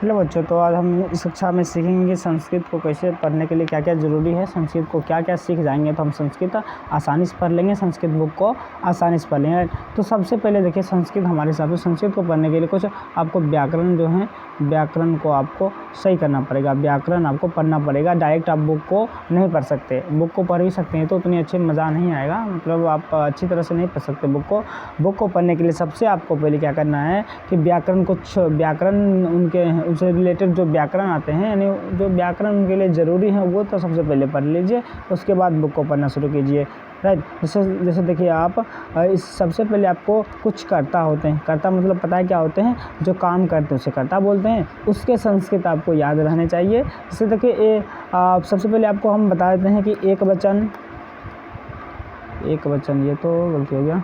Hello बच्चों, तो आज हम इस कक्षा में सीखेंगे संस्कृत को कैसे पढ़ने के लिए क्या क्या ज़रूरी है, संस्कृत को क्या क्या सीख जाएंगे तो हम संस्कृत आसानी से पढ़ लेंगे, संस्कृत बुक को आसानी से पढ़ लेंगे। तो सबसे पहले देखिए, संस्कृत हमारे हिसाब से संस्कृत को पढ़ने के लिए कुछ आपको व्याकरण जो है, व्याकरण को आपको सही करना पड़ेगा, व्याकरण आपको पढ़ना पड़ेगा। डायरेक्ट आप बुक को नहीं पढ़ सकते, बुक को पढ़ भी सकते हैं तो उतनी अच्छी मज़ा नहीं आएगा, मतलब आप अच्छी तरह से नहीं पढ़ सकते बुक को पढ़ने के लिए सबसे आपको पहले क्या करना है कि व्याकरण उनसे रिलेटेड जो व्याकरण आते हैं, यानी जो व्याकरण उनके लिए ज़रूरी है वो तो सबसे पहले पढ़ लीजिए, उसके बाद बुक को पढ़ना शुरू कीजिए। राइट, जैसे देखिए आप इस सबसे पहले आपको कुछ कर्ता होते हैं, कर्ता मतलब पता है क्या होते हैं, जो काम करते हैं उसे कर्ता बोलते हैं, उसके संस्कृत आपको याद रहने चाहिए। जैसे देखिए सबसे पहले आपको हम बता देते हैं कि एक वचन, ये तो गलती हो गया,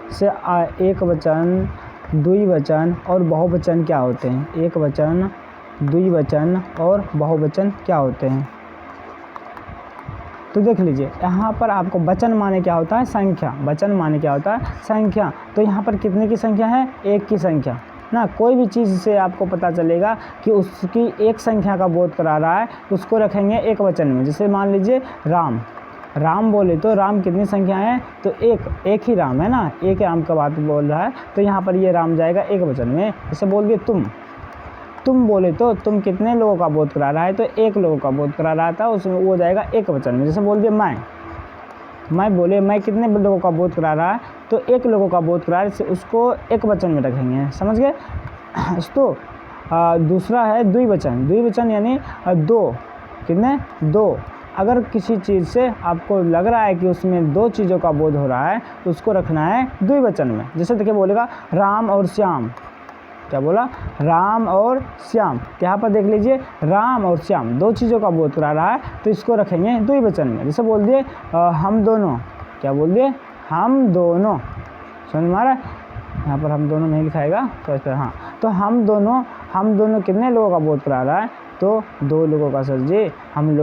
से एक वचन, द्विवचन और बहुवचन क्या होते हैं। एक वचन, द्विवचन और बहुवचन क्या होते हैं, तो देख लीजिए यहाँ पर आपको वचन माने क्या होता है, संख्या। वचन माने क्या होता है, संख्या। तो यहाँ पर कितने की संख्या है, एक की संख्या ना। कोई भी चीज़ से आपको पता चलेगा कि उसकी एक संख्या का बोध करा रहा है, उसको रखेंगे एक वचन में। जैसे मान लीजिए राम बोले तो राम कितनी संख्या है, तो एक ही राम है ना, एक राम का बात बोल रहा है, तो यहाँ पर ये राम जाएगा एक वचन में। जैसे बोल दिए तुम बोले तो तुम कितने लोगों का बोध करा रहा है, तो एक लोगों का बोध करा रहा था, उसमें वो जाएगा एक वचन में। जैसे बोल दिए मैं बोले मैं कितने लोगों का बोध करा रहा है, तो एक लोगों का बोध करा रहा है, उसको एक वचन में रखेंगे, समझ गए। तो दूसरा है द्विवचन यानी दो, कितने, दो। अगर किसी चीज़ से आपको लग रहा है कि उसमें दो चीज़ों का बोध हो रहा है तो उसको रखना है द्विवचन में। जैसे देखिए बोलेगा राम और श्याम, क्या बोला, राम और श्याम। यहाँ पर देख लीजिए राम और श्याम दो चीज़ों का बोध करा रहा है, तो इसको रखेंगे द्विवचन में। जैसे बोल दिए हम दोनों, क्या बोल दिए, हम दोनों, समझ में आ रहा है। यहाँ पर हम दोनों नहीं लिखाएगा तो इस तरह, हाँ, तो हम दोनों कितने लोगों का बोध करा रहा है, तो दो लोगों का। सर जी हम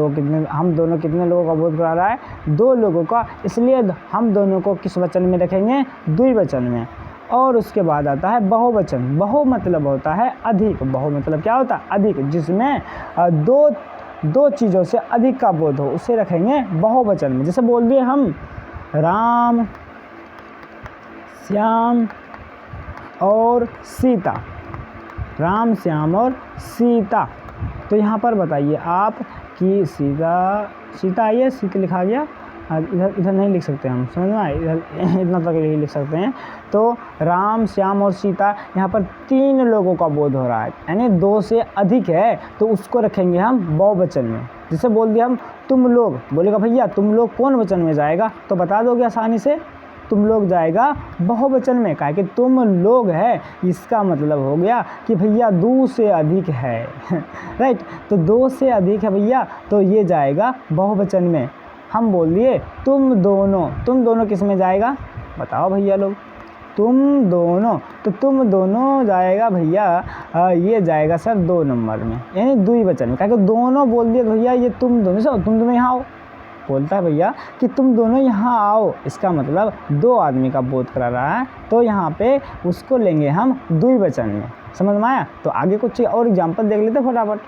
दोनों कितने लोगों का बोध करा रहा है, दो लोगों का, इसलिए हम दोनों को किस वचन में रखेंगे, द्विवचन में। और उसके बाद आता है बहुवचन। बहु मतलब होता है अधिक, बहु मतलब क्या होता है, अधिक, जिसमें दो चीज़ों से अधिक का बोध हो, उसे रखेंगे बहुवचन में। जैसे बोल दिए हम राम, श्याम और सीता, राम, श्याम और सीता। तो यहाँ पर बताइए आप कि सीता आइए, सीता लिखा गया, इधर नहीं लिख सकते हम, समझ में आए, इधर इतना तक ही लिख सकते हैं। तो राम, श्याम और सीता, यहाँ पर तीन लोगों का बोध हो रहा है, यानी दो से अधिक है, तो उसको रखेंगे हम बहुवचन में। जैसे बोल दिया हम तुम लोग, बोलेगा भैया तुम लोग कौन वचन में जाएगा, तो बता दोगे आसानी से, तुम लोग जाएगा बहुवचन में, काहे कि तुम लोग है, इसका मतलब हो गया कि भैया दो से अधिक है। राइट, तो दो से अधिक है भैया, तो ये जाएगा बहुवचन में। हम बोल दिए तुम दोनों किस में जाएगा, बताओ भैया लोग, तुम दोनों, तो तुम दोनों जाएगा भैया, ये जाएगा सर 2 नंबर में, यानी द्विवचन में। काहे कि दोनों बोल दिए भैया ये तुम दोनों यहाँ आओ, बोलता है भैया कि तुम दोनों यहाँ आओ, इसका मतलब दो आदमी का बोध करा रहा है, तो यहाँ पे उसको लेंगे हम द्विवचन में, समझ में आया। तो आगे कुछ और एग्जाम्पल देख लेते फटाफट।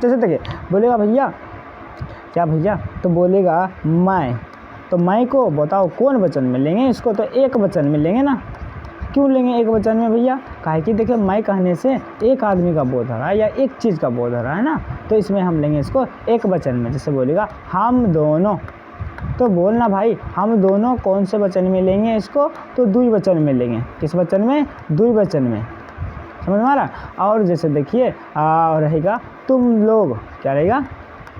जैसे देखिए बोलेगा भैया, क्या भैया, तो बोलेगा मैं, तो मैं को बताओ कौन वचन में लेंगे, इसको तो एक वचन में लेंगे ना। क्यों लेंगे एक वचन में भैया, काहे कि देखिए मैं कहने से एक आदमी का बोध हो रहा है या एक चीज़ का बोध हो रहा है ना, तो इसमें हम लेंगे इसको एक वचन में। जैसे बोलेगा हम दोनों, तो बोलना भाई हम दोनों कौन से वचन में लेंगे इसको, तो द्विवचन में लेंगे। किस वचन में, द्विवचन में, समझ में आ रहा। और जैसे देखिए रहेगा तुम लोग, क्या रहेगा,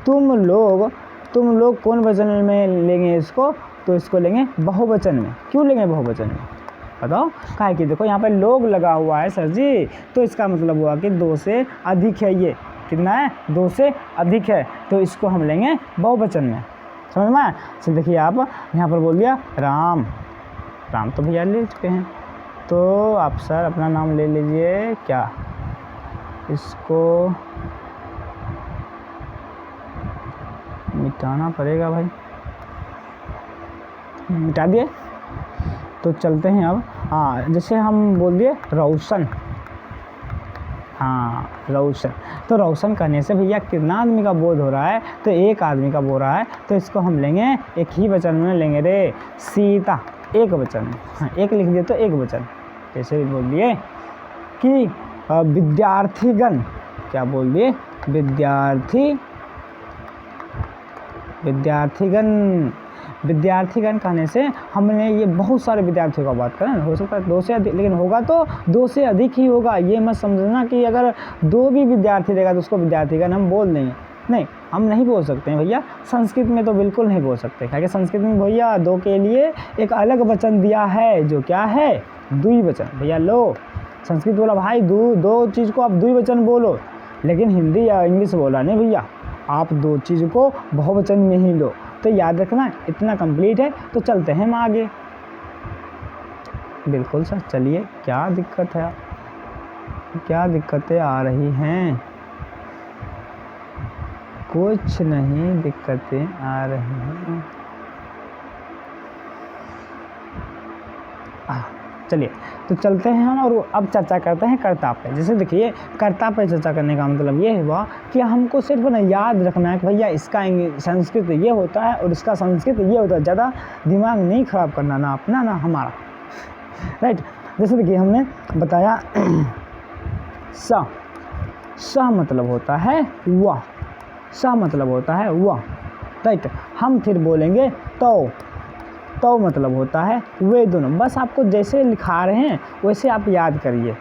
तुम लोग कौन वचन में लेंगे इसको, तो इसको लेंगे बहुवचन में। क्यों लेंगे बहुवचन में, बताओ, काहे कि देखो यहाँ पे लोग लगा हुआ है सर जी, तो इसका मतलब हुआ कि दो से अधिक है, ये कितना है, दो से अधिक है, तो इसको हम लेंगे बहुवचन में, समझ में आया। तो देखिए आप यहाँ पर बोल दिया राम तो भैया ले चुके हैं, तो आप सर अपना नाम ले लीजिए, क्या इसको मिटाना पड़ेगा भाई, मिटा दिए। तो चलते हैं अब, हाँ, जैसे हम बोल दिए रोशन, हाँ रोशन। तो रोशन कहने से भैया कितना आदमी का बोध हो रहा है, तो एक आदमी का बोल रहा है, तो इसको हम लेंगे एक ही वचन में लेंगे रे, सीता, एक वचन में। हाँ एक लिख दिए तो एक वचन। जैसे भी बोल दिए कि विद्यार्थीगण, क्या बोल दिए, विद्यार्थीगण कहने से हमने ये बहुत सारे विद्यार्थियों का बात करें, हो सकता है 2 से अधिक, लेकिन होगा तो 2 से अधिक ही होगा। ये मत समझना कि अगर 2 भी विद्यार्थी रहेगा तो उसको विद्यार्थीगण हम बोल देंगे, नहीं, हम नहीं बोल सकते हैं भैया। संस्कृत में तो बिल्कुल नहीं बोल सकते, क्योंकि संस्कृत में भैया 2 के लिए एक अलग वचन दिया है, जो क्या है, द्विवचन। भैया लो, संस्कृत बोला भाई 2 चीज़ को आप द्विवचन बोलो, लेकिन हिंदी या इंग्लिश बोला नहीं भैया, आप 2 चीज़ को बहुवचन में ही लो। तो याद रखना, इतना कंप्लीट है। तो चलते हैं हम आगे। बिल्कुल सर, चलिए, क्या दिक्कत है, क्या दिक्कतें आ रही हैं? कुछ नहीं दिक्कतें आ रही हैं। चलिए तो चलते हैं हम, और अब चर्चा करते हैं कर्ता पे। जैसे देखिए, कर्ता पे चर्चा करने का मतलब ये हुआ कि हमको सिर्फ ना याद रखना है कि भैया इसका संस्कृत ये होता है और इसका संस्कृत ये होता है। ज़्यादा दिमाग नहीं ख़राब करना, ना अपना ना हमारा, राइट। जैसे देखिए हमने बताया स मतलब होता है वह, स मतलब होता है वह, राइट। हम फिर बोलेंगे तो मतलब होता है वे दोनों। बस आपको जैसे लिखा रहे हैं वैसे आप याद करिए,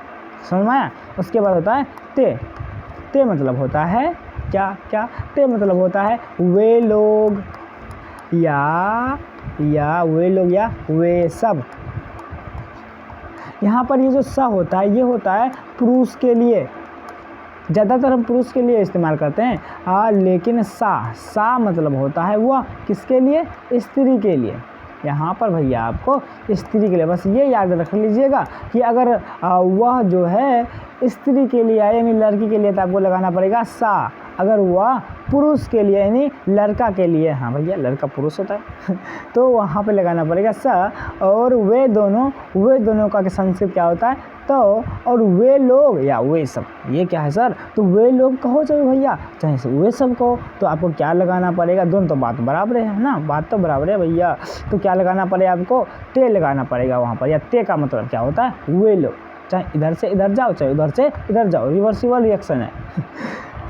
समझ में आया। उसके बाद होता है ते मतलब होता है क्या, ते मतलब होता है वे लोग या वे लोग या वे सब। यहाँ पर ये जो स होता है, ये होता है पुरुष के लिए, ज़्यादातर हम पुरुष के लिए इस्तेमाल करते हैं। लेकिन सा मतलब होता है वह, किसके लिए, स्त्री के लिए। यहाँ पर भैया आपको स्त्री के लिए, बस ये याद रख लीजिएगा कि अगर वह जो है स्त्री के लिए यानी लड़की के लिए, तो आपको लगाना पड़ेगा सा। अगर वह पुरुष के लिए यानी लड़का के लिए, हाँ भैया लड़का पुरुष होता है तो वहाँ पे लगाना पड़ेगा सा। और वे दोनों का संस्कृत क्या होता है, तो। और वे लोग या वे सब, ये क्या है सर, तो वे लोग कहो चाहे भैया चाहे से वे सब कहो, तो आपको क्या लगाना पड़ेगा, दोनों तो बात बराबर है ना, बात तो बराबर है भैया। तो क्या लगाना पड़ेगा आपको, ते लगाना पड़ेगा वहाँ पर। या ते का मतलब क्या होता है, वे लोग, चाहे इधर से इधर जाओ चाहे उधर से इधर जाओ, रिवर्सिबल रिएक्शन है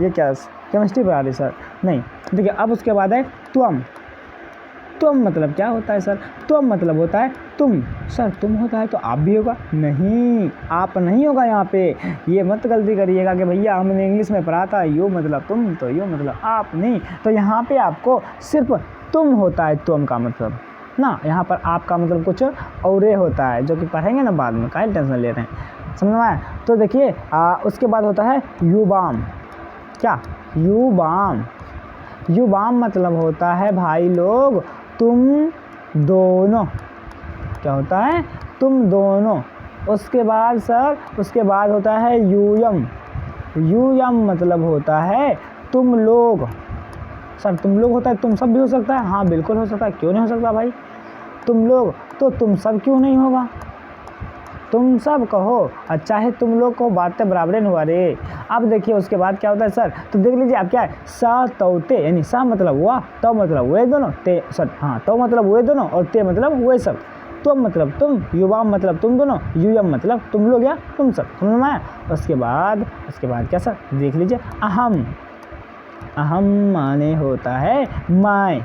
ये क्या केमिस्ट्री पढ़ा रही सर, नहीं। देखिए अब उसके बाद है तुम मतलब क्या होता है सर, तुम मतलब होता है तुम। सर तुम होता है तो आप भी होगा, नहीं आप नहीं होगा यहाँ पे, ये मत गलती करिएगा कि भैया हमने इंग्लिश में पढ़ा था यू मतलब तुम, तो यू मतलब आप नहीं। तो यहाँ पे आपको सिर्फ तुम होता है, तुम का मतलब ना, यहाँ पर आपका मतलब कुछ और होता है, जो कि पढ़ेंगे ना बाद में, काहे टेंशन ले रहे हैं, समझ में आया। तो देखिए उसके बाद होता है युवाम। क्या, युवाम मतलब होता है भाई लोग तुम दोनों, क्या होता है, तुम दोनों। उसके बाद सर, उसके बाद होता है यूयम मतलब होता है तुम लोग। सर तुम लोग होता है तुम सब भी हो सकता है, हाँ बिल्कुल हो सकता है, क्यों नहीं हो सकता भाई, तुम लोग, तो तुम सब क्यों नहीं होगा, तुम सब कहो, अच्छा है तुम लोग को, बात तो बराबर नहीं हुआ रे। अब देखिए उसके बाद क्या होता है सर, तो देख लीजिए आप क्या है, सा तो ते, यानी सा मतलब हुआ, तो मतलब वे दोनों, ते सर हाँ तो मतलब वे दोनों, और ते मतलब वे सब। तुम मतलब तुम, युवाम मतलब तुम दोनों, यूयम मतलब तुम लोग या तुम सब, समझ में आया। उसके बाद क्या सर, देख लीजिए अहम माने होता है मैं।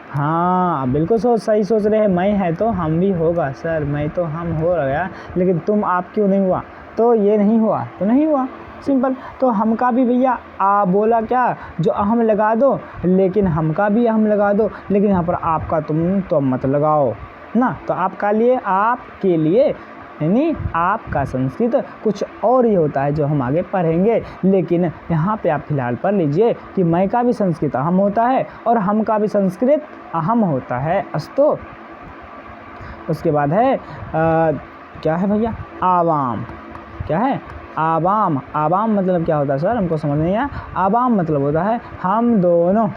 हाँ बिल्कुल सही सोच रहे हैं, मैं है तो हम भी होगा सर, मैं तो हम हो गया, लेकिन तुम आप क्यों नहीं हुआ, तो ये नहीं हुआ तो नहीं हुआ, सिंपल। तो हम का भी भैया बोला क्या, जो अहम लगा दो, लेकिन हम का भी अहम लगा दो, लेकिन यहाँ पर आपका तुम तो मत लगाओ ना। तो आपका लिए, आपके लिए यानी आपका संस्कृत कुछ और ही होता है, जो हम आगे पढ़ेंगे। लेकिन यहाँ पे आप फिलहाल पढ़ लीजिए कि मैं का भी संस्कृत अहम होता है और हम का भी संस्कृत अहम होता है, अस्तु। उसके बाद है क्या है भैया, आवाम। क्या है, आवाम। आवाम मतलब क्या होता है सर, हमको समझ नहीं आया। आवाम मतलब होता है हम दोनों।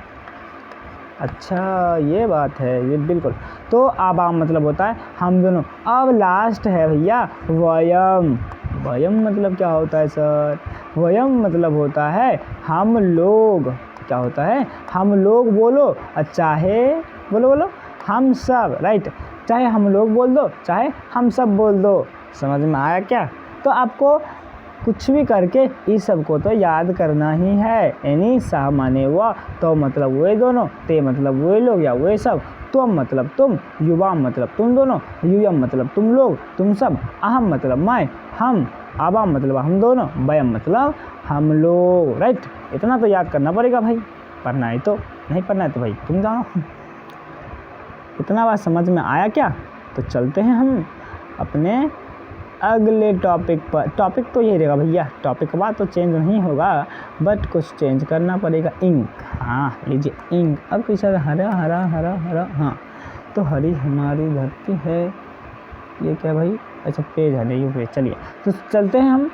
अच्छा ये बात है, ये बिल्कुल। तो आवाम मतलब होता है हम दोनों। अब लास्ट है भैया वयम। वयम मतलब क्या होता है सर? वयम मतलब होता है हम लोग। क्या होता है? हम लोग बोलो, चाहे बोलो हम सब, राइट। चाहे हम लोग बोल दो, चाहे हम सब बोल दो। समझ में आया क्या? तो आपको कुछ भी करके इस सब को तो याद करना ही है। यानी सा माने वह, तो मतलब वे दोनों, ते मतलब वे लोग या वे सब, तुम मतलब तुम, युवाम मतलब तुम दोनों, युयम मतलब तुम लोग, तुम सब, अहम मतलब मैं, हम, आवाम मतलब हम दोनों, वयम मतलब हम लोग, राइट। इतना तो याद करना पड़ेगा भाई, पढ़ना है तो, नहीं पढ़ना है तो भाई तुम जानो। इतना बात समझ में आया क्या? तो चलते हैं हम अपने अगले टॉपिक पर। टॉपिक तो ये रहेगा भैया, टॉपिक का बात तो चेंज नहीं होगा, बट कुछ चेंज करना पड़ेगा। इंक, हाँ लीजिए इंक। अब कैसा हरा हरा हरा हरा, हाँ तो हरी हमारी धरती है। ये क्या भाई? अच्छा पेज है, नहीं पेज। चलिए तो चलते हैं हम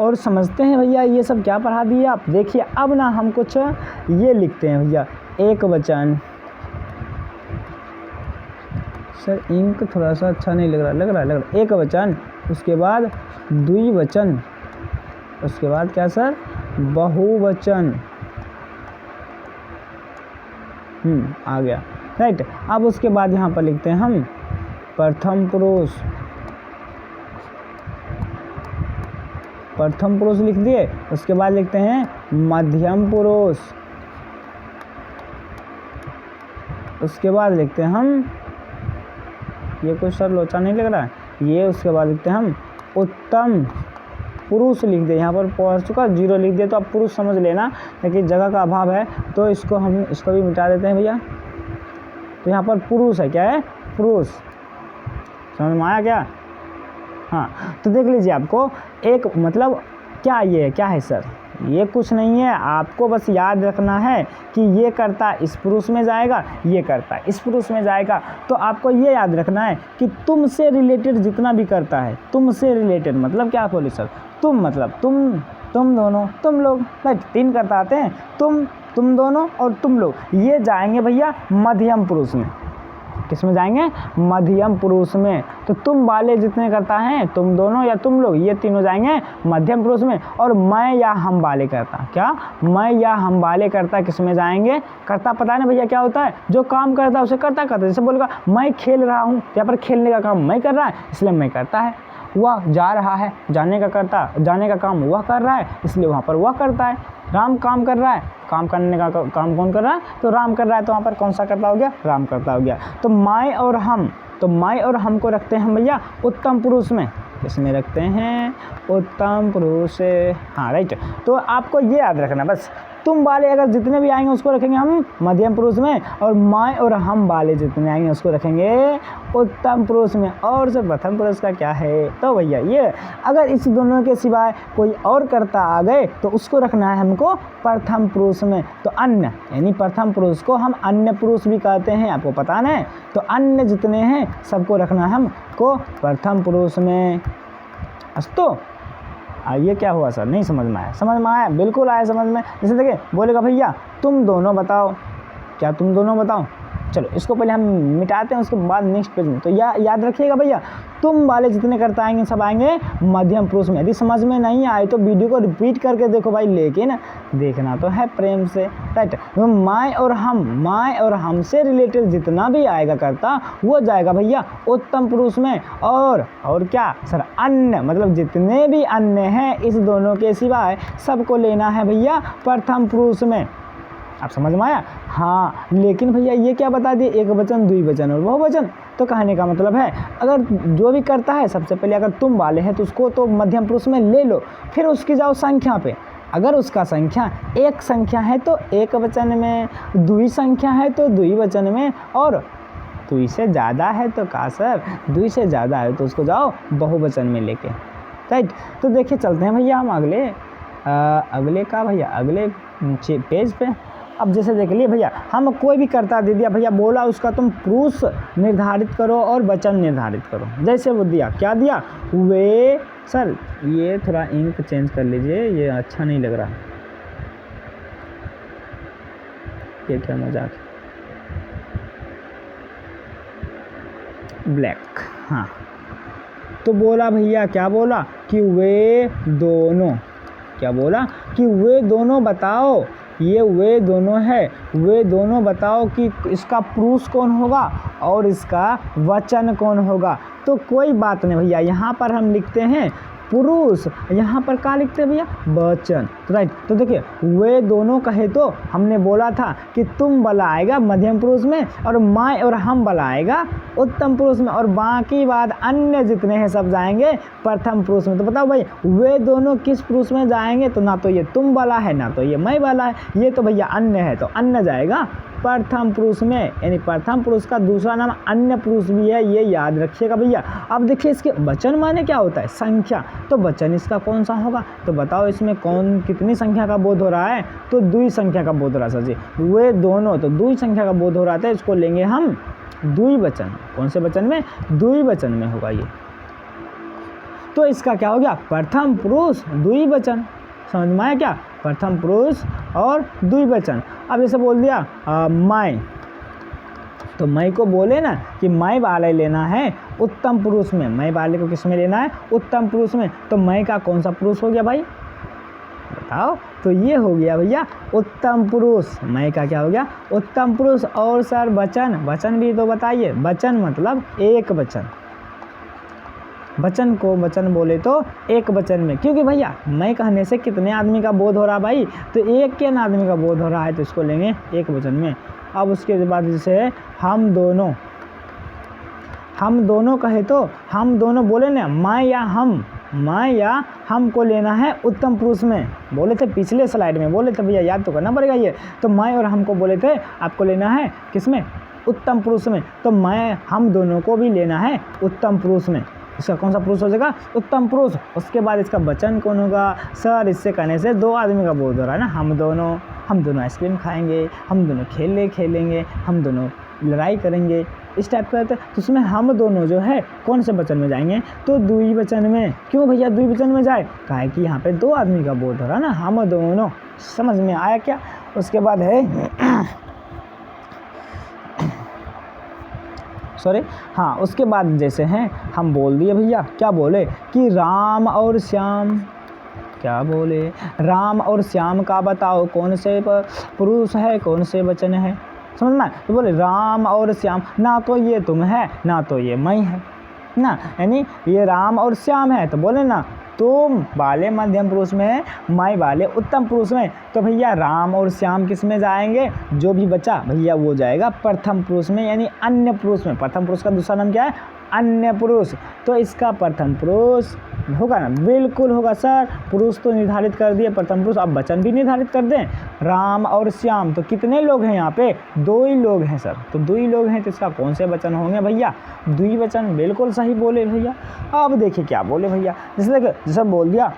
और समझते हैं भैया ये सब क्या पढ़ा दिए आप। देखिए अब ना हम कुछ ये लिखते हैं भैया, एक वचन। सर इंक थोड़ा सा अच्छा नहीं लग रहा। एक वचन, उसके बाद द्विवचन, उसके बाद क्या सर? बहुवचन। आ गया, राइट। अब उसके बाद यहाँ पर लिखते हैं हम प्रथम पुरुष। प्रथम पुरुष लिख दिए। उसके बाद लिखते हैं मध्यम पुरुष। उसके बाद लिखते हैं हम, ये कुछ सर लोचा नहीं लग रहा है ये। उसके बाद लिखते हैं हम उत्तम पुरुष लिख दे। यहाँ पर पढ़ चुका, 0 लिख दे तो आप पुरुष समझ लेना, लेकिन जगह का अभाव है तो इसको भी मिटा देते हैं भैया। तो यहाँ पर पुरुष है, क्या है? पुरुष। समझ में आया क्या? हाँ तो देख लीजिए, आपको एक मतलब क्या ये क्या है सर? ये कुछ नहीं है, आपको बस याद रखना है कि ये करता इस पुरुष में जाएगा, ये करता इस पुरुष में जाएगा। तो आपको ये याद रखना है कि तुमसे रिलेटेड जितना भी करता है, तुमसे रिलेटेड मतलब क्या बोले सर? तुम मतलब तुम दोनों, तुम लोग, राइट। 3 करता आते हैं, तुम दोनों और तुम लोग। ये जाएंगे भैया मध्यम पुरुष में। किस में जाएंगे? मध्यम पुरुष में। तो तुम वाले जितने करता है, तुम दोनों या तुम लोग, ये तीनों जाएंगे मध्यम पुरुष में। और मैं या हम वाले करता, क्या? मैं या हम वाले करता किस में जाएंगे? करता पता है ना भैया क्या होता है? जो काम करता है उसे करता। जैसे बोलेगा मैं खेल रहा हूँ, यहाँ पर खेलने का काम मैं कर रहा है इसलिए मैं करता है। वह जा रहा है, जाने का काम वह कर रहा है इसलिए वहाँ पर वह करता है। राम काम कर रहा है, काम करने का काम कौन कर रहा है? तो राम कर रहा है, तो वहाँ पर कौन सा करता हो गया? राम करता हो गया। तो मैं और हम को रखते हैं भैया उत्तम पुरुष में। इसमें रखते हैं उत्तम पुरुष, हाँ राइट। तो आपको ये याद रखना बस, तुम वाले अगर जितने भी आएंगे उसको रखेंगे हम मध्यम पुरुष में, और मैं और हम वाले जितने आएंगे उसको रखेंगे उत्तम पुरुष में। और जो प्रथम पुरुष का क्या है? तो भैया ये अगर इस दोनों के सिवाय कोई और कर्ता आ गए तो उसको रखना है हमको प्रथम पुरुष में। तो अन्य यानी प्रथम पुरुष को हम अन्य पुरुष भी कहते हैं, आपको पता ना है। तो अन्य जितने हैं सबको रखना है हमको प्रथम पुरुष में। अस्तु ये क्या हुआ सर? नहीं समझ में आया? समझ में आया? बिल्कुल आया समझ में। जैसे देखिए बोलेगा भैया तुम दोनों बताओ, क्या तुम दोनों बताओ? चलो इसको पहले हम मिटाते हैं, उसके बाद नेक्स्ट पेज में। तो याद रखिएगा भैया, तुम वाले जितने करता आएंगे सब आएंगे मध्यम पुरुष में। यदि समझ में नहीं आए तो वीडियो को रिपीट करके देखो भाई, लेकिन देखना तो है प्रेम से, राइट। मैं और हम से रिलेटेड जितना भी आएगा करता वो जाएगा भैया उत्तम पुरुष में। और क्या सर? अन्य मतलब जितने भी अन्य हैं इस दोनों के सिवाय सबको लेना है भैया प्रथम पुरुष में। आप समझ में आया? हाँ लेकिन भैया ये क्या बता दिए? एक वचन, द्विवचन और बहुवचन। तो कहने का मतलब है अगर जो भी करता है सबसे पहले अगर तुम वाले हैं तो उसको तो मध्यम पुरुष में ले लो, फिर उसकी जाओ संख्या पे। अगर उसका संख्या एक संख्या है तो एक वचन में, द्वि संख्या है तो द्विवचन में, और द्वि से ज़्यादा है तो का सर? द्वि से ज़्यादा है तो उसको जाओ बहुवचन में लेके, राइट। तो देखिए चलते हैं भैया हम अगले पेज पे। अब जैसे देख लिए भैया, हम कोई भी कर्ता दे दिया भैया, बोला उसका तुम पुरुष निर्धारित करो और वचन निर्धारित करो। जैसे वो दिया, क्या दिया? वे सर ये थोड़ा इंक चेंज कर लीजिए, ये अच्छा नहीं लग रहा। ये क्या मजाक? ब्लैक, हाँ। तो बोला भैया, क्या बोला कि वे दोनों, क्या बोला कि वे दोनों बताओ, ये वे दोनों है, वे दोनों बताओ कि इसका पुरुष कौन होगा और इसका वचन कौन होगा। तो कोई बात नहीं भैया, यहाँ पर हम लिखते हैं पुरुष, यहाँ पर क्या लिखते हैं भैया, वचन, राइट। तो देखिए वे दोनों कहे तो हमने बोला था कि तुम वाला आएगा मध्यम पुरुष में और मैं और हम वाला आएगा उत्तम पुरुष में, और बाकी बात अन्य जितने हैं सब जाएंगे प्रथम पुरुष में। तो बताओ भाई वे दोनों किस पुरुष में जाएंगे, तो ना तो ये तुम वाला है ना तो ये मैं वाला है, ये तो भैया अन्य है, तो अन्य जाएगा प्रथम पुरुष में, यानी प्रथम पुरुष का दूसरा नाम अन्य पुरुष भी है, ये याद रखिएगा भैया। अब देखिए इसके वचन माने क्या होता है, संख्या, तो वचन इसका कौन सा होगा, तो बताओ इसमें कौन कितनी संख्या का बोध हो रहा है, तो द्वि संख्या का बोध हो रहा है सर जी, वे दोनों, तो द्वि संख्या का बोध हो रहा था, इसको लेंगे हम द्विवचन। कौन से वचन में, द्विवचन में होगा ये। तो इसका क्या हो गया, प्रथम पुरुष द्विवचन, समझ में आया क्या, प्रथम पुरुष और द्विवचन। अब जैसे बोल दिया मैं, तो मैं को बोले ना कि मैं वाले लेना है उत्तम पुरुष में, मैं वाले को किस में लेना है, उत्तम पुरुष में, तो मैं का कौन सा पुरुष हो गया भाई बताओ, तो ये हो गया भैया उत्तम पुरुष, मैं का क्या हो गया, उत्तम पुरुष। और सर वचन, वचन भी तो बताइए, वचन मतलब एक वचन, वचन को वचन बोले तो एक वचन में, क्योंकि भैया मैं कहने से कितने आदमी का बोध हो रहा भाई, तो एक के आदमी का बोध हो रहा है, तो इसको लेंगे एक वचन में। अब उसके बाद जैसे हम दोनों, हम दोनों कहे तो हम दोनों बोले ना, मैं या हम को लेना है उत्तम पुरुष में, बोले थे पिछले स्लाइड में, बोले थे भैया याद तो करना पड़ेगा ये, तो मैं और हमको बोले थे आपको लेना है किसमें, उत्तम पुरुष में, तो मैं हम दोनों को भी लेना है उत्तम पुरुष में। इसका कौन सा पुरुष हो जाएगा, उत्तम पुरुष। उसके बाद इसका वचन कौन होगा, सर इससे कहने से दो आदमी का बोध हो रहा है ना, हम दोनों आइसक्रीम खाएंगे, हम दोनों खेलेंगे, हम दोनों लड़ाई करेंगे, इस टाइप का रहता है। तो उसमें हम दोनों जो है कौन से वचन में जाएंगे, तो द्विवचन में। क्यों भैया द्विवचन में जाए, काहे कि यहाँ पे दो आदमी का बोध हो रहा है ना, हम दोनों, समझ में आया क्या। उसके बाद है सॉरी हाँ, उसके बाद जैसे हैं हम बोल दिए भैया, क्या बोले कि राम और श्याम, क्या बोले, राम और श्याम का बताओ कौन से पुरुष है, कौन से वचन है, समझ में। तो बोले राम और श्याम, ना तो ये तुम है ना तो ये मैं है ना, यानी ये राम और श्याम है, तो बोले ना तुम वाले मध्यम पुरुष में, मैं वाले उत्तम पुरुष में, तो भैया राम और श्याम किस में जाएंगे, जो भी बचा भैया वो जाएगा प्रथम पुरुष में, यानी अन्य पुरुष में। प्रथम पुरुष का दूसरा नाम क्या है, अन्य पुरुष, तो इसका प्रथम पुरुष होगा ना, बिल्कुल होगा सर, पुरुष तो निर्धारित कर दिए प्रथम पुरुष, अब वचन भी निर्धारित कर दें, राम और श्याम, तो कितने लोग हैं यहाँ पे, दो ही लोग हैं सर, तो दो ही लोग हैं, तो इसका कौन से वचन होंगे भैया, द्विवचन, बिल्कुल सही बोले भैया। अब देखिए क्या बोले भैया, जैसे बोल दिया,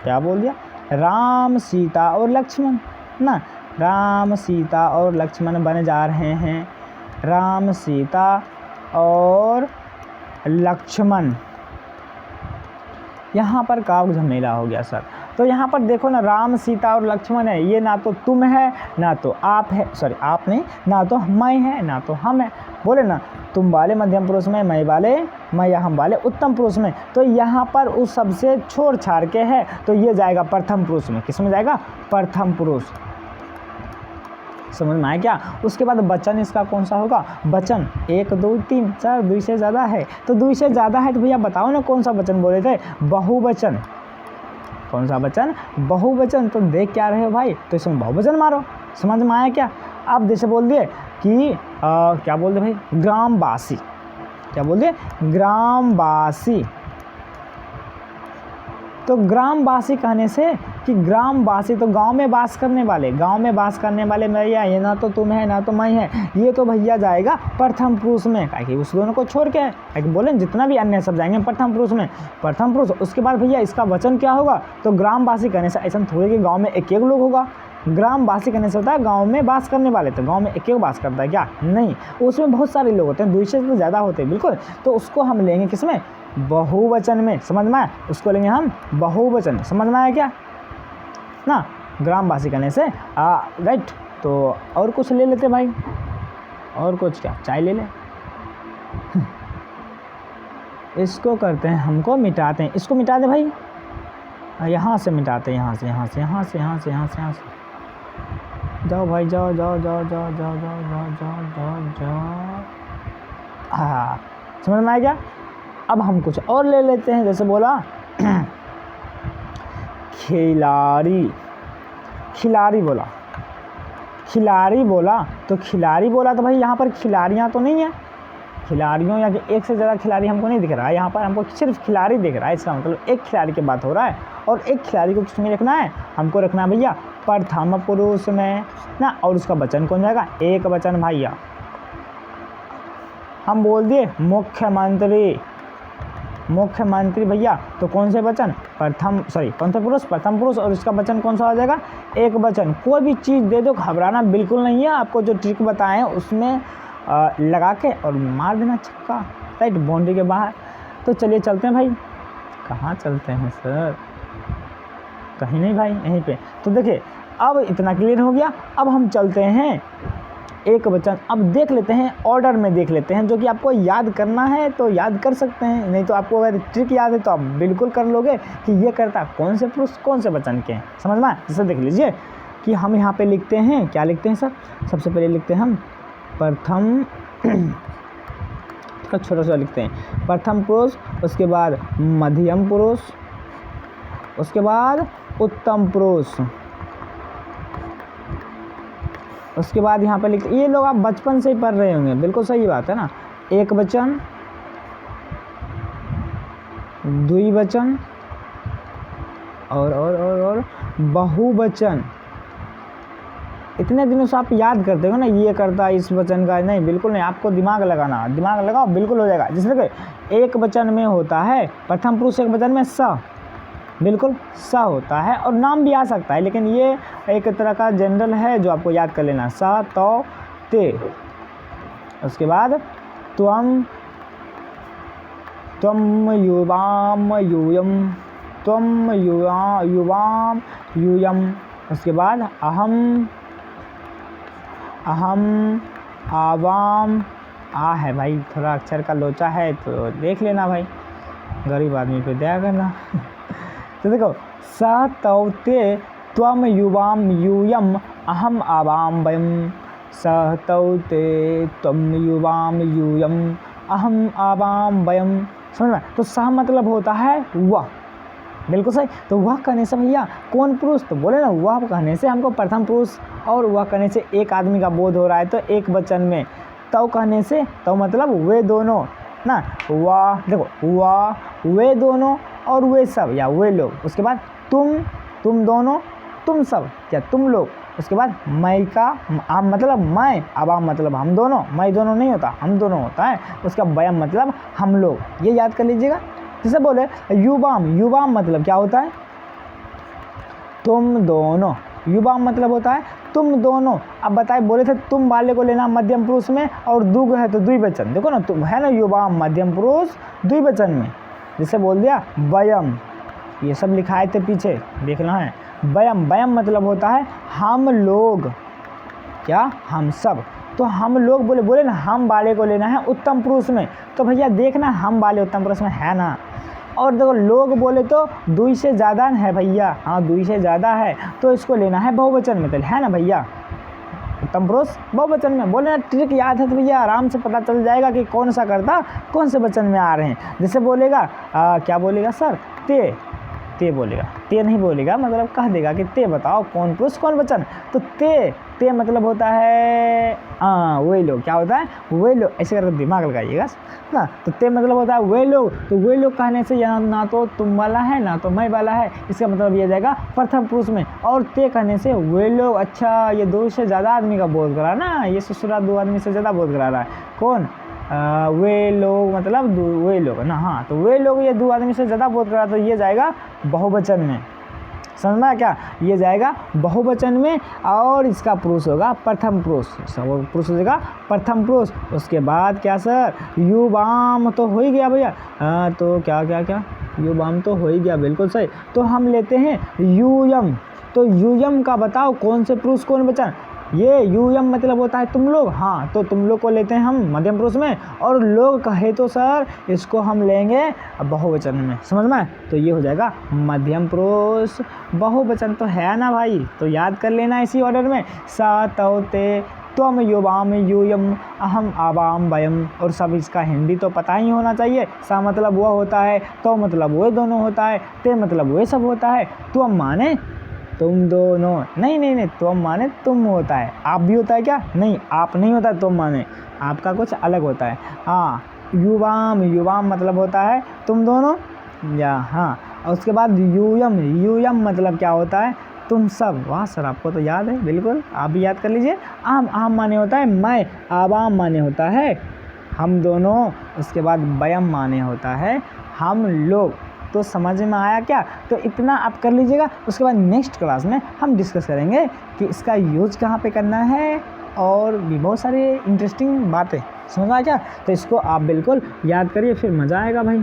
क्या बोल दिया, राम सीता और लक्ष्मण ना, राम सीता और लक्ष्मण बन जा रहे हैं, राम सीता और लक्ष्मण, यहाँ पर का झमेला हो गया सर। तो यहाँ पर देखो ना, राम सीता और लक्ष्मण है, ये ना तो तुम है ना तो आप है, सॉरी आप नहीं, ना तो मैं है ना तो हम है, बोले ना तुम वाले मध्यम पुरुष में, मैं या हम वाले उत्तम पुरुष में, तो यहाँ पर उस सबसे छोड़ छाड़ के है, तो ये जाएगा प्रथम पुरुष में, किस में जाएगा, प्रथम पुरुष, समझ में आया क्या। उसके बाद वचन इसका कौन सा होगा, वचन 1 2 3 4, 2 से ज़्यादा है, तो 2 से ज़्यादा है, तो भैया बताओ ना कौन सा वचन बोले थे, बहुवचन, कौन सा वचन, बहुवचन। तो देख क्या रहे हो भाई, तो इसमें बहुवचन मारो, समझ में आया क्या। अब जैसे बोल दिए कि क्या बोल दिए भाई, ग्रामवासी, क्या बोल दिए, ग्रामवासी, तो ग्रामवासी कहने से कि ग्रामवासी तो गांव में वास करने वाले, गांव में वास करने वाले भैया, ये ना तो तुम है ना तो मैं है, ये तो भैया जाएगा प्रथम पुरुष में, कि उस दोनों को छोड़ के बोले जितना भी अन्य सब जाएंगे प्रथम पुरुष में, प्रथम पुरुष। उसके बाद भैया इसका वचन क्या होगा, तो ग्रामवासी कहने से ऐसा थोड़ी कि गाँव में एक लोग होगा, ग्रामवासी कहने से होता है गांव में वास करने वाले, तो गांव में एक वास करता है क्या, नहीं, उसमें बहुत सारे लोग होते हैं, 2 से तो ज़्यादा होते हैं, बिल्कुल, तो उसको हम लेंगे किसमें, बहुवचन में, समझ में आया, उसको लेंगे हम बहुवचन, समझ में आया क्या ना, ग्रामवासी कहने से राइट। तो और कुछ ले लेते भाई, और कुछ क्या, चाय ले ले इसको करते हैं, हमको मिटाते हैं, इसको मिटा दे भाई, यहाँ से मिटाते हैं, यहाँ से जाओ भाई, जाओ। हाँ, समझ में आ गया। अब हम कुछ और ले लेते हैं, जैसे बोला खिलाड़ी बोला, तो भाई यहाँ पर खिलाड़ियाँ तो नहीं है, खिलाड़ियों या एक से ज़्यादा खिलाड़ी हमको नहीं दिख रहा है, यहाँ पर हमको सिर्फ खिलाड़ी दिख रहा है। इसका मतलब एक खिलाड़ी की बात हो रहा है, और एक खिलाड़ी को किसमें रखना है, हमको रखना है भैया प्रथम पुरुष में ना। और उसका वचन कौन जाएगा, एक वचन भैया। हम बोल दिए मुख्यमंत्री भैया, तो कौन से वचन, कौन सा पुरुष, प्रथम पुरुष, और इसका वचन कौन सा हो जाएगा, एक वचन। कोई भी चीज़ दे दो, घबराना बिल्कुल नहीं है, आपको जो ट्रिक बताए हैं उसमें लगा के और मार देना छक्का, राइट, बाउंड्री के बाहर। तो चलिए चलते हैं भाई। कहाँ चलते हैं सर, कहीं नहीं भाई, यहीं पे। तो देखिए अब इतना क्लियर हो गया। अब हम चलते हैं एक वचन, अब देख लेते हैं, ऑर्डर में देख लेते हैं, जो कि आपको याद करना है तो याद कर सकते हैं, नहीं तो आपको अगर ट्रिक याद है तो आप बिल्कुल कर लोगे कि ये करता कौन से पुरुष कौन से वचन के हैं, समझ में। जैसे देख लीजिए कि हम यहाँ पे लिखते हैं, क्या लिखते हैं सर, सबसे पहले लिखते हैं हम प्रथम, छोटा लिखते हैं प्रथम पुरुष, उसके बाद मध्यम पुरुष, उसके बाद उत्तम पुरुष, उसके बाद यहाँ पे लिखते, ये लोग आप बचपन से ही पढ़ रहे होंगे, बिल्कुल सही बात है ना। एक वचन, द्विवचन और बहुवचन। इतने दिनों से आप याद करते हो ना, ये करता इस वचन का, नहीं बिल्कुल नहीं, आपको दिमाग लगाना, दिमाग लगाओ बिल्कुल हो जाएगा। जिसमें कि एक वचन में होता है प्रथम पुरुष, एक वचन में स, बिल्कुल स होता है, और नाम भी आ सकता है, लेकिन ये एक तरह का जनरल है जो आपको याद कर लेना, स तो ते। उसके बाद त्वम युवाम यूयम। उसके बाद अहम आवाम, आ है भाई, थोड़ा अक्षर का लोचा है तो देख लेना भाई, गरीब आदमी पे दया करना। तो देखो, स तौ ते त्वम युवाम यूयम अहम आवाम वयम, स तौ ते त्वम युवाम यूयम अहम आवाम वयम, समझ में। तो स मतलब होता है वह, बिल्कुल सही। तो वह कहने से भैया कौन पुरुष, तो बोले ना वह कहने से हमको प्रथम पुरुष, और वह कहने से एक आदमी का बोध हो रहा है तो एक वचन में। तौ कहने से, तौ मतलब वे दोनों ना, वाह, देखो वाह, वे दोनों और वे सब या वे लोग। उसके बाद तुम दोनों, तुम सब या तुम लोग। उसके बाद मैं का, आम मतलब मैं, अवाम मतलब हम दोनों, मैं दोनों नहीं होता, हम दोनों होता है। उसका वयम मतलब हम लोग, ये याद कर लीजिएगा। जैसे बोले युवाम मतलब क्या होता है, तुम दोनों, युवाम मतलब होता है तुम दोनों। अब बताए, बोले थे तुम वाले को लेना मध्यम पुरुष में, और दुग है तो द्विवचन, देखो ना तुम है ना, युवाम मध्यम पुरुष द्विवचन में। जैसे बोल दिया वयम, ये सब लिखाए थे पीछे, देखना है। वयम मतलब होता है हम लोग, क्या, हम सब। तो हम लोग बोले ना हम वाले को लेना है उत्तम पुरुष में, तो भैया देखना हम वाले उत्तम पुरुष में है ना। और देखो लोग बोले तो दुई से ज़्यादा है भैया, हाँ दुई से ज़्यादा है, तो इसको लेना है बहुवचन में, तो है ना भैया उत्तम पुरुष बहुवचन में। बोले ना ट्रिक याद है तो भैया आराम से पता चल जाएगा कि कौन सा कर्ता कौन से वचन में आ रहे हैं। जैसे बोलेगा क्या बोलेगा सर, ते बोलेगा, ते नहीं बोलेगा, मतलब कह देगा कि ते बताओ कौन पुरुष कौन वचन। तो ते मतलब होता है वे लोग, क्या होता है वे लोग, ऐसे करके दिमाग लगाइएगा ना। तो ते मतलब होता है वे लोग, तो वे लोग कहने से यहाँ ना तो तुम वाला है ना तो मैं वाला है, इसका मतलब ये जाएगा प्रथम पुरुष में। और ते कहने से वे लोग, अच्छा ये दो से ज़्यादा आदमी का बोध करा ना, ये ससुरा दो आदमी से ज़्यादा बोध करा रहा है, कौन वे लोग मतलब वे लोग ना, हाँ तो वे लोग ये दो आदमी से ज़्यादा बोध करा, तो ये जाएगा बहुवचन में, समझ में क्या, ये जाएगा बहुवचन में। और इसका पुरुष होगा प्रथम पुरुष, पुरुष हो जाएगा प्रथम पुरुष। उसके बाद क्या सर, युवाम तो हो ही गया भैया, तो क्या युवाम तो हो ही गया, बिल्कुल सही। तो हम लेते हैं यूयम, तो यूयम का बताओ कौन से पुरुष कौन वचन, ये यूयम मतलब होता है तुम लोग। हाँ, तो तुम लोग को लेते हैं हम मध्यम पुरुष में, और लोग कहे तो सर इसको हम लेंगे बहुवचन में, समझ में। तो ये हो जाएगा मध्यम पुरुष बहुवचन। तो है ना भाई, तो याद कर लेना इसी ऑर्डर में। सा तौ ते त्वम युवाम यूयम अहम आवाम वयम, और सब इसका हिंदी तो पता ही होना चाहिए। सा मतलब वह होता है, तो मतलब वह दोनों होता है, ते मतलब वह सब होता है, त्वम माने तुम दोनों, नहीं नहीं नहीं, त्वम माने तुम होता है। आप भी होता है क्या? नहीं, आप नहीं होता तुम माने, आपका कुछ अलग होता है। हाँ, युवाम, युवाम मतलब होता है तुम दोनों, या हाँ। और उसके बाद यूयम, यूयम मतलब क्या होता है? तुम सब। वाह सर, आपको तो याद है, बिल्कुल आप भी याद कर लीजिए। आम, आम माने होता है मैं, आवाम माने होता है हम दोनों, उसके बाद वयम माने होता है हम लोग। तो समझ में आया क्या? तो इतना आप कर लीजिएगा। उसके बाद नेक्स्ट क्लास में हम डिस्कस करेंगे कि इसका यूज कहाँ पे करना है, और भी बहुत सारी इंटरेस्टिंग बातें। समझ आया क्या? तो इसको आप बिल्कुल याद करिए, फिर मज़ा आएगा भाई।